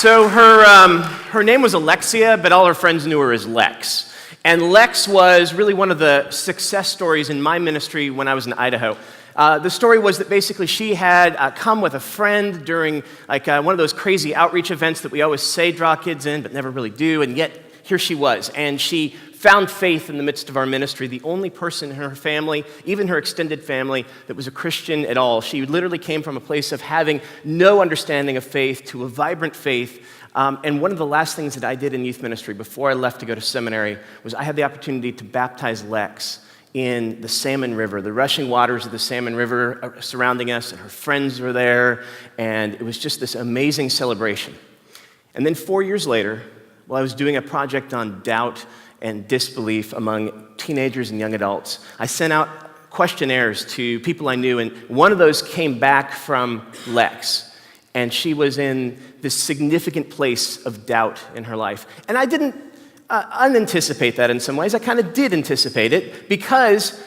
So her name was Alexia, but all her friends knew her as Lex. And Lex was really one of the success stories in my ministry when I was in Idaho. The story was that basically she had come with a friend during one of those crazy outreach events that we always say draw kids in, but never really do, and yet here she was. And she found faith in the midst of our ministry, the only person in her family, even her extended family, that was a Christian at all. She literally came from a place of having no understanding of faith to a vibrant faith. And one of the last things that I did in youth ministry before I left to go to seminary was I had the opportunity to baptize Lex in the Salmon River, the rushing waters of the Salmon River surrounding us, and her friends were there, and it was just this amazing celebration. And then 4 years later, while I was doing a project on doubt and disbelief among teenagers and young adults, I sent out questionnaires to people I knew, and one of those came back from Lex. And she was in this significant place of doubt in her life. And I didn't unanticipate that in some ways. I kind of did anticipate it because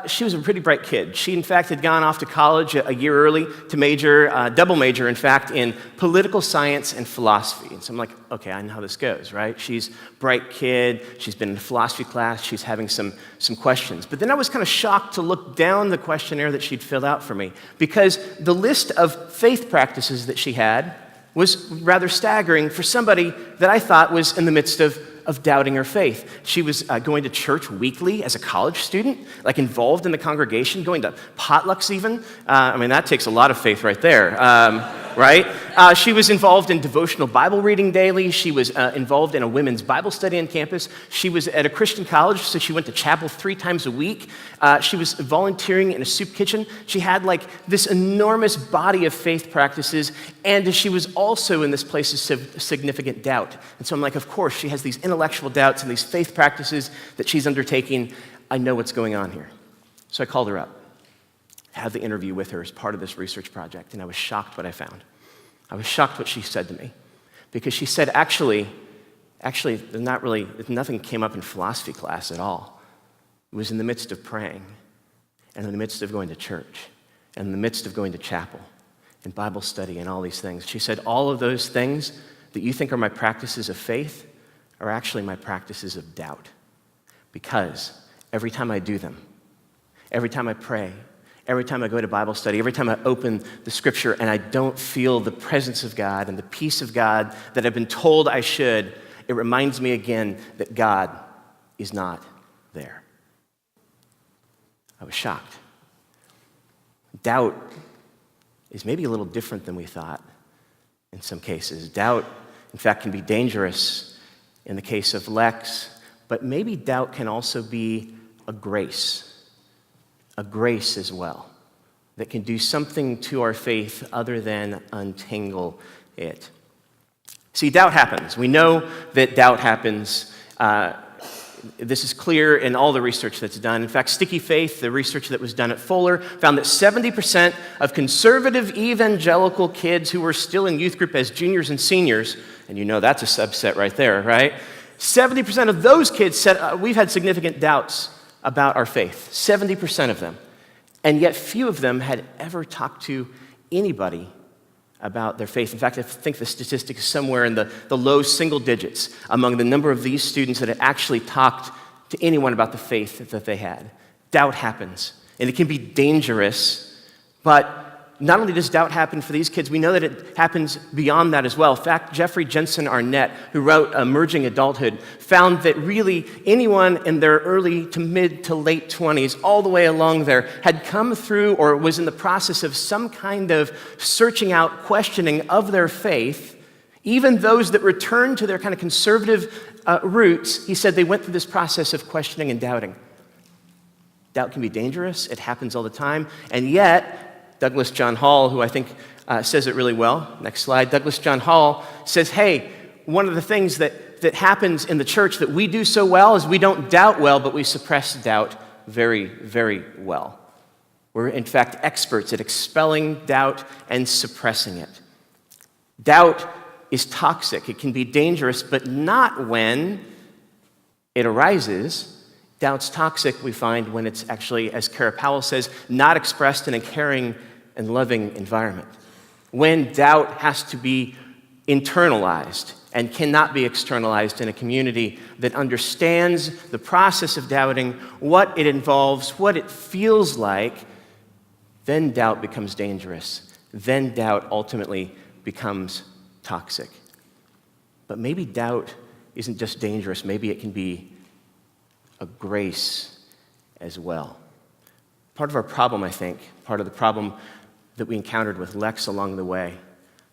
she was a pretty bright kid. She, in fact, had gone off to college a year early to major, double major, in fact, in political science and philosophy. And so I'm like, okay, I know how this goes, right? She's a bright kid. She's been in a philosophy class. She's having some questions. But then I was kind of shocked to look down the questionnaire that she'd filled out for me because the list of faith practices that she had was rather staggering for somebody that I thought was in the midst of doubting her faith. She was going to church weekly as a college student, like involved in the congregation, going to potlucks even. That takes a lot of faith right there, right? She was involved in devotional Bible reading daily. She was involved in a women's Bible study on campus. She was at a Christian college, so she went to chapel 3 times a week. She was volunteering in a soup kitchen. She had this enormous body of faith practices, and she was also in this place of significant doubt. And so I'm like, of course, she has these intellectual doubts and these faith practices that she's undertaking. I know what's going on here. So I called her up, had the interview with her as part of this research project, and I was shocked what I found. I was shocked what she said to me, because she said, actually, nothing came up in philosophy class at all. It was in the midst of praying, and in the midst of going to church, and in the midst of going to chapel, and Bible study, and all these things. She said, all of those things that you think are my practices of faith are actually my practices of doubt. Because every time I do them, every time I pray, every time I go to Bible study, every time I open the scripture and I don't feel the presence of God and the peace of God that I've been told I should, it reminds me again that God is not there. I was shocked. Doubt is maybe a little different than we thought in some cases. Doubt, in fact, can be dangerous in the case of Lex, but maybe doubt can also be a grace as well, that can do something to our faith other than untangle it. See, doubt happens. We know that doubt happens. This is clear in all the research that's done. In fact, Sticky Faith, the research that was done at Fuller, found that 70% of conservative evangelical kids who were still in youth group as juniors and seniors, and you know that's a subset right there, right? 70% of those kids said, we've had significant doubts about our faith. 70% of them. And yet few of them had ever talked to anybody about their faith. In fact, I think the statistic is somewhere in the low single digits among the number of these students that had actually talked to anyone about the faith that they had. Doubt happens, and it can be dangerous, but not only does doubt happen for these kids, we know that it happens beyond that as well. In fact, Jeffrey Jensen Arnett, who wrote Emerging Adulthood, found that really anyone in their early to mid to late 20s, all the way along there, had come through or was in the process of some kind of searching out, questioning of their faith. Even those that returned to their kind of conservative roots, he said they went through this process of questioning and doubting. Doubt can be dangerous. It happens all the time. And yet, Douglas John Hall, who I think says it really well. Next slide. Douglas John Hall says, hey, one of the things that happens in the church that we do so well is we don't doubt well, but we suppress doubt very, very well. We're, in fact, experts at expelling doubt and suppressing it. Doubt is toxic. It can be dangerous, but not when it arises. Doubt's toxic, we find, when it's actually, as Kara Powell says, not expressed in a caring and loving environment. When doubt has to be internalized and cannot be externalized in a community that understands the process of doubting, what it involves, what it feels like, then doubt becomes dangerous. Then doubt ultimately becomes toxic. But maybe doubt isn't just dangerous. Maybe it can be a grace as well. Part of our problem, I think, part of the problem that we encountered with Lex along the way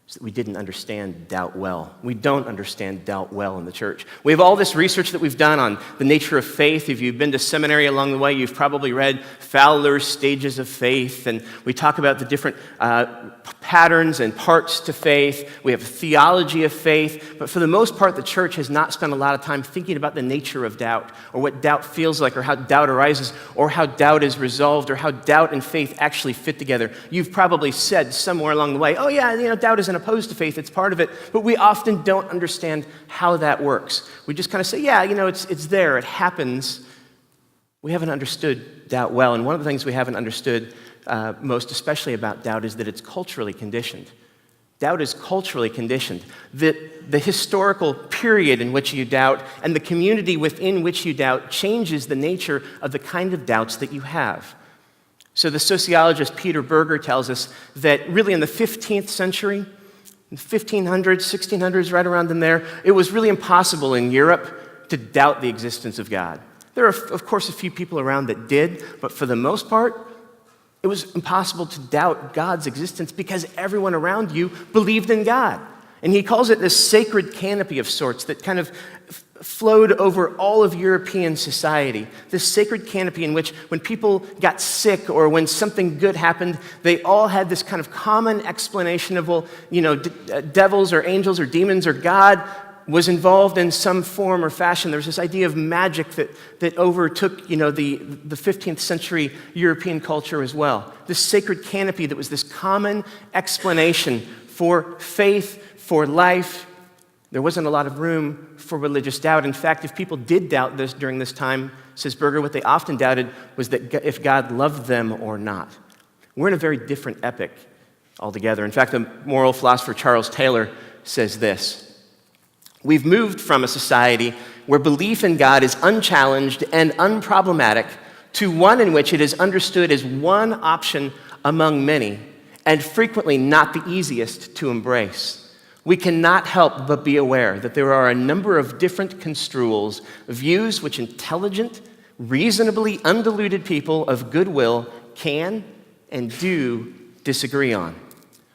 is that we didn't understand doubt well. We don't understand doubt well in the church. We have all this research that we've done on the nature of faith. If you've been to seminary along the way, you've probably read Fowler's Stages of Faith, and we talk about the different patterns and parts to faith. We have a theology of faith, but for the most part, the church has not spent a lot of time thinking about the nature of doubt, or what doubt feels like, or how doubt arises, or how doubt is resolved, or how doubt and faith actually fit together. You've probably said somewhere along the way, oh yeah, doubt isn't opposed to faith, it's part of it, but we often don't understand how that works. We just kind of say, yeah, it's there, it happens. We haven't understood doubt well, and one of the things we haven't understood most especially about doubt is that it's culturally conditioned. Doubt is culturally conditioned. The historical period in which you doubt and the community within which you doubt changes the nature of the kind of doubts that you have. So the sociologist Peter Berger tells us that really in the 15th century, in the 1500s, 1600s, right around in there, it was really impossible in Europe to doubt the existence of God. There are, of course, a few people around that did, but for the most part, it was impossible to doubt God's existence because everyone around you believed in God. And he calls it this sacred canopy of sorts that kind of flowed over all of European society. This sacred canopy in which when people got sick or when something good happened, they all had this kind of common explanation of, well, devils or angels or demons or God was involved in some form or fashion. There was this idea of magic that overtook, the 15th century European culture as well. This sacred canopy that was this common explanation for faith, for life. There wasn't a lot of room for religious doubt. In fact, if people did doubt this during this time, says Berger, what they often doubted was that if God loved them or not. We're in a very different epoch altogether. In fact, the moral philosopher Charles Taylor says this: we've moved from a society where belief in God is unchallenged and unproblematic to one in which it is understood as one option among many and frequently not the easiest to embrace. We cannot help but be aware that there are a number of different construals, views which intelligent, reasonably undiluted people of goodwill can and do disagree on.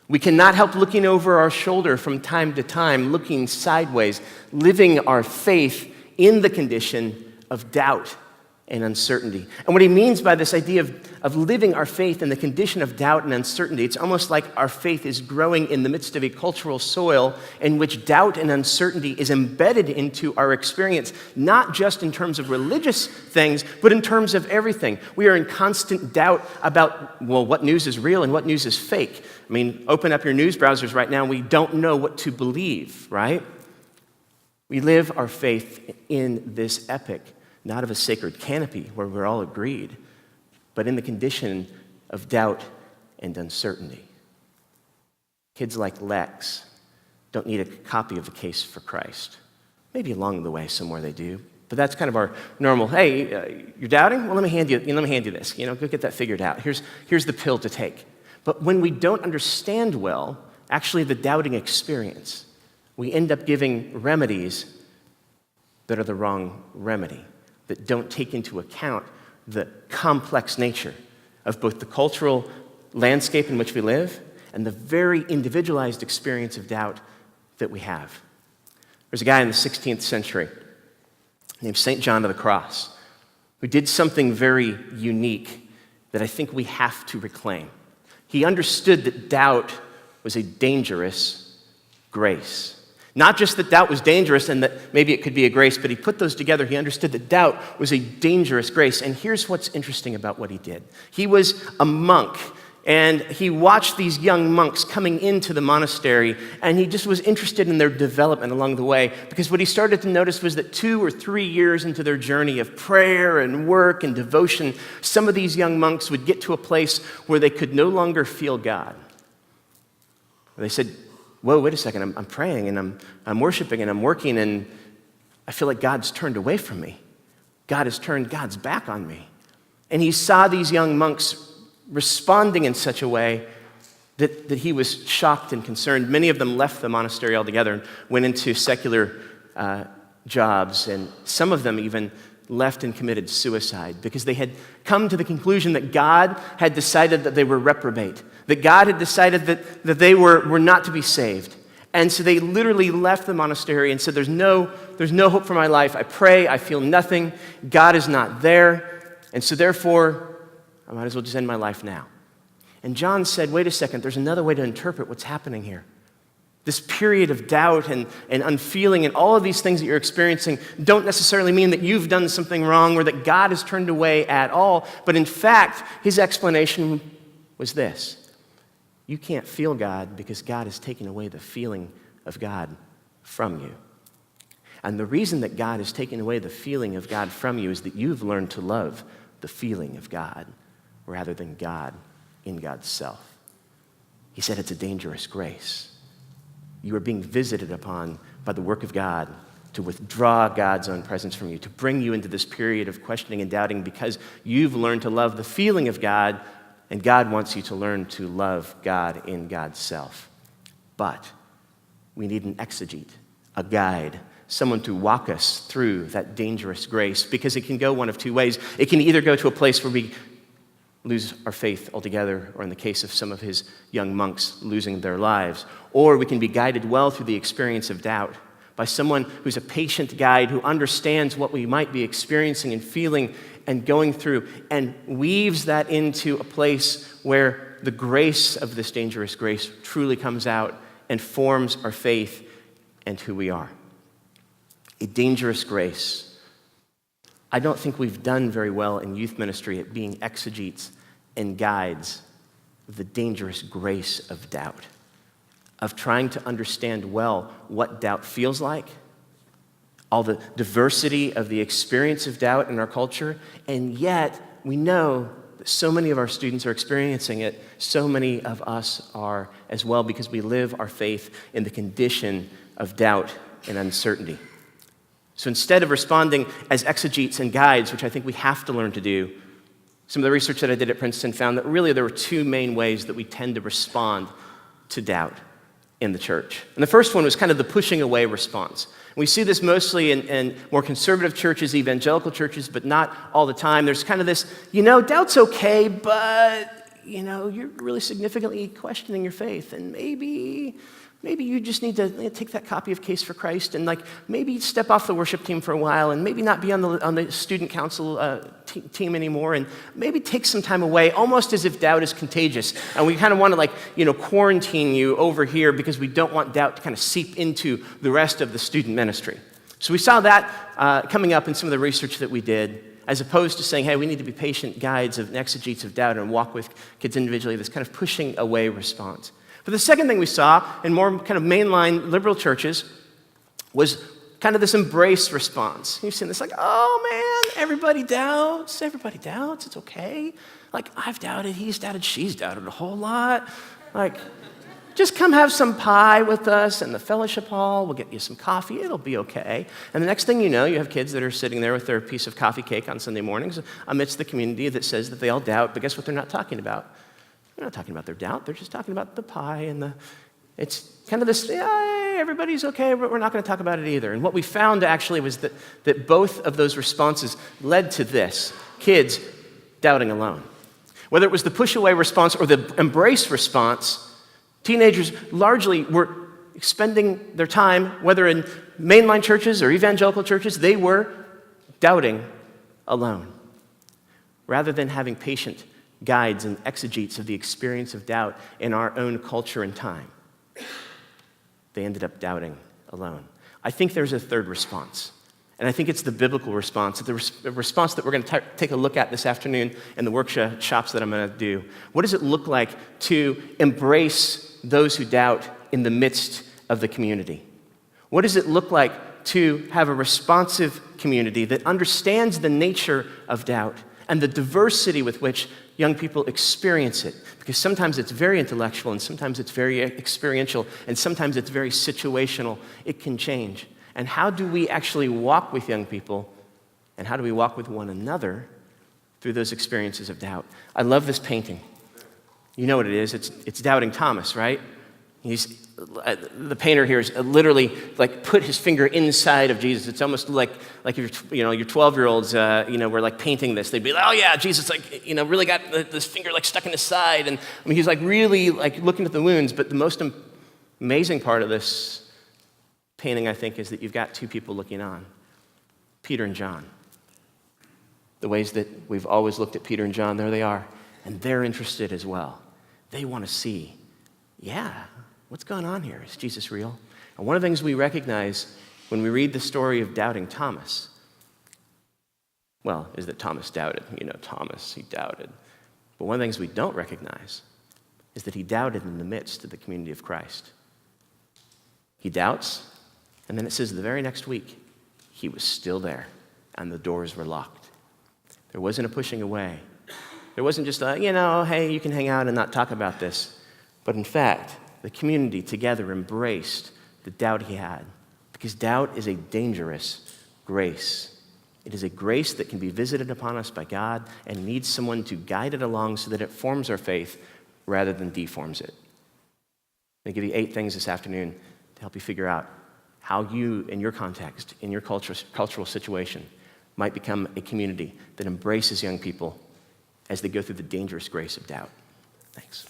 We cannot help looking over our shoulder from time to time, looking sideways, living our faith in the condition of doubt and uncertainty. And what he means by this idea of living our faith in the condition of doubt and uncertainty, it's almost like our faith is growing in the midst of a cultural soil in which doubt and uncertainty is embedded into our experience, not just in terms of religious things, but in terms of everything. We are in constant doubt about, what news is real and what news is fake. I mean, open up your news browsers right now, and we don't know what to believe, right? We live our faith in this epoch, not of a sacred canopy where we're all agreed, but in the condition of doubt and uncertainty. Kids like Lex don't need a copy of the Case for Christ. Maybe along the way somewhere they do, but that's kind of our normal, hey, you're doubting? Well, let me hand you this. Go get that figured out. Here's the pill to take. But when we don't understand well, actually the doubting experience, we end up giving remedies that are the wrong remedy, that don't take into account the complex nature of both the cultural landscape in which we live and the very individualized experience of doubt that we have. There's a guy in the 16th century named St. John of the Cross who did something very unique that I think we have to reclaim. He understood that doubt was a dangerous grace. Not just that doubt was dangerous and that maybe it could be a grace, but he put those together. He understood that doubt was a dangerous grace. And here's what's interesting about what he did. He was a monk, and he watched these young monks coming into the monastery, and he just was interested in their development along the way, because what he started to notice was that 2 or 3 years into their journey of prayer and work and devotion, some of these young monks would get to a place where they could no longer feel God. They said, whoa, wait a second, I'm praying and I'm worshiping and I'm working and I feel like God's turned away from me. God has turned God's back on me. And he saw these young monks responding in such a way that he was shocked and concerned. Many of them left the monastery altogether and went into secular jobs, and some of them even left and committed suicide because they had come to the conclusion that God had decided that they were reprobate, that God had decided that they were not to be saved. And so they literally left the monastery and said, there's no hope for my life. I pray, I feel nothing. God is not there. And so therefore, I might as well just end my life now. And John said, wait a second, there's another way to interpret what's happening here. This period of doubt and unfeeling and all of these things that you're experiencing don't necessarily mean that you've done something wrong or that God has turned away at all. But in fact, his explanation was this. You can't feel God because God has taken away the feeling of God from you. And the reason that God has taken away the feeling of God from you is that you've learned to love the feeling of God rather than God in God's self. He said it's a dangerous grace. You are being visited upon by the work of God to withdraw God's own presence from you, to bring you into this period of questioning and doubting because you've learned to love the feeling of God, and God wants you to learn to love God in God's self. But we need an exegete, a guide, someone to walk us through that dangerous grace, because it can go one of two ways. It can either go to a place where we lose our faith altogether, or in the case of some of his young monks, losing their lives, or we can be guided well through the experience of doubt by someone who's a patient guide who understands what we might be experiencing and feeling and going through and weaves that into a place where the grace of this dangerous grace truly comes out and forms our faith and who we are. A dangerous grace. I don't think we've done very well in youth ministry at being exegetes and guides of the dangerous grace of doubt, of trying to understand well what doubt feels like, all the diversity of the experience of doubt in our culture, and yet we know that so many of our students are experiencing it, so many of us are as well, because we live our faith in the condition of doubt and uncertainty. So instead of responding as exegetes and guides, which I think we have to learn to do, some of the research that I did at Princeton found that really there were two main ways that we tend to respond to doubt in the church. And the first one was kind of the pushing away response. We see this mostly in more conservative churches, evangelical churches, but not all the time. There's kind of this, doubt's okay, but, you're really significantly questioning your faith, and maybe you just need to take that copy of Case for Christ and maybe step off the worship team for a while and maybe not be on the student council team anymore and maybe take some time away, almost as if doubt is contagious. And we kind of want to quarantine you over here because we don't want doubt to kind of seep into the rest of the student ministry. So we saw that coming up in some of the research that we did, as opposed to saying, hey, we need to be patient guides and exegetes of doubt and walk with kids individually, this kind of pushing away response. But the second thing we saw in more kind of mainline liberal churches was kind of this embrace response. You've seen this oh man, everybody doubts, it's okay. I've doubted, he's doubted, she's doubted a whole lot. Just come have some pie with us in the fellowship hall, we'll get you some coffee, it'll be okay. And the next thing you know, you have kids that are sitting there with their piece of coffee cake on Sunday mornings amidst the community that says that they all doubt, but guess what they're not talking about? They're not talking about their doubt. They're just talking about the pie and it's kind of this, everybody's okay, but we're not going to talk about it either. And what we found actually was that both of those responses led to this, kids doubting alone. Whether it was the push away response or the embrace response, teenagers largely were spending their time, whether in mainline churches or evangelical churches, they were doubting alone. Rather than having patient guides and exegetes of the experience of doubt in our own culture and time, they ended up doubting alone. I think there's a third response, and I think it's the biblical response, the response that we're going to take a look at this afternoon in the workshops that I'm going to do. What does it look like to embrace those who doubt in the midst of the community? What does it look like to have a responsive community that understands the nature of doubt and the diversity with which young people experience it. Because sometimes it's very intellectual, and sometimes it's very experiential, and sometimes it's very situational. It can change. And how do we actually walk with young people, and how do we walk with one another through those experiences of doubt? I love this painting. You know what it is. It's Doubting Thomas, right? The painter here is literally like put his finger inside of Jesus. It's almost like if your 12-year-olds were like painting this. They'd be like, oh yeah, Jesus really got this finger like stuck in his side, and he's like really like looking at the wounds. But the most amazing part of this painting, I think, is that you've got two people looking on, Peter and John. The ways that we've always looked at Peter and John, there they are, and they're interested as well. They want to see, what's going on here? Is Jesus real? And one of the things we recognize when we read the story of Doubting Thomas, is that Thomas doubted. Thomas, he doubted. But one of the things we don't recognize is that he doubted in the midst of the community of Christ. He doubts, and then it says the very next week, he was still there, and the doors were locked. There wasn't a pushing away. There wasn't just hey, you can hang out and not talk about this. But in fact, the community together embraced the doubt he had, because doubt is a dangerous grace. It is a grace that can be visited upon us by God and needs someone to guide it along so that it forms our faith rather than deforms it. I'm going to give you 8 things this afternoon to help you figure out how you, in your context, in your cultural situation, might become a community that embraces young people as they go through the dangerous grace of doubt. Thanks.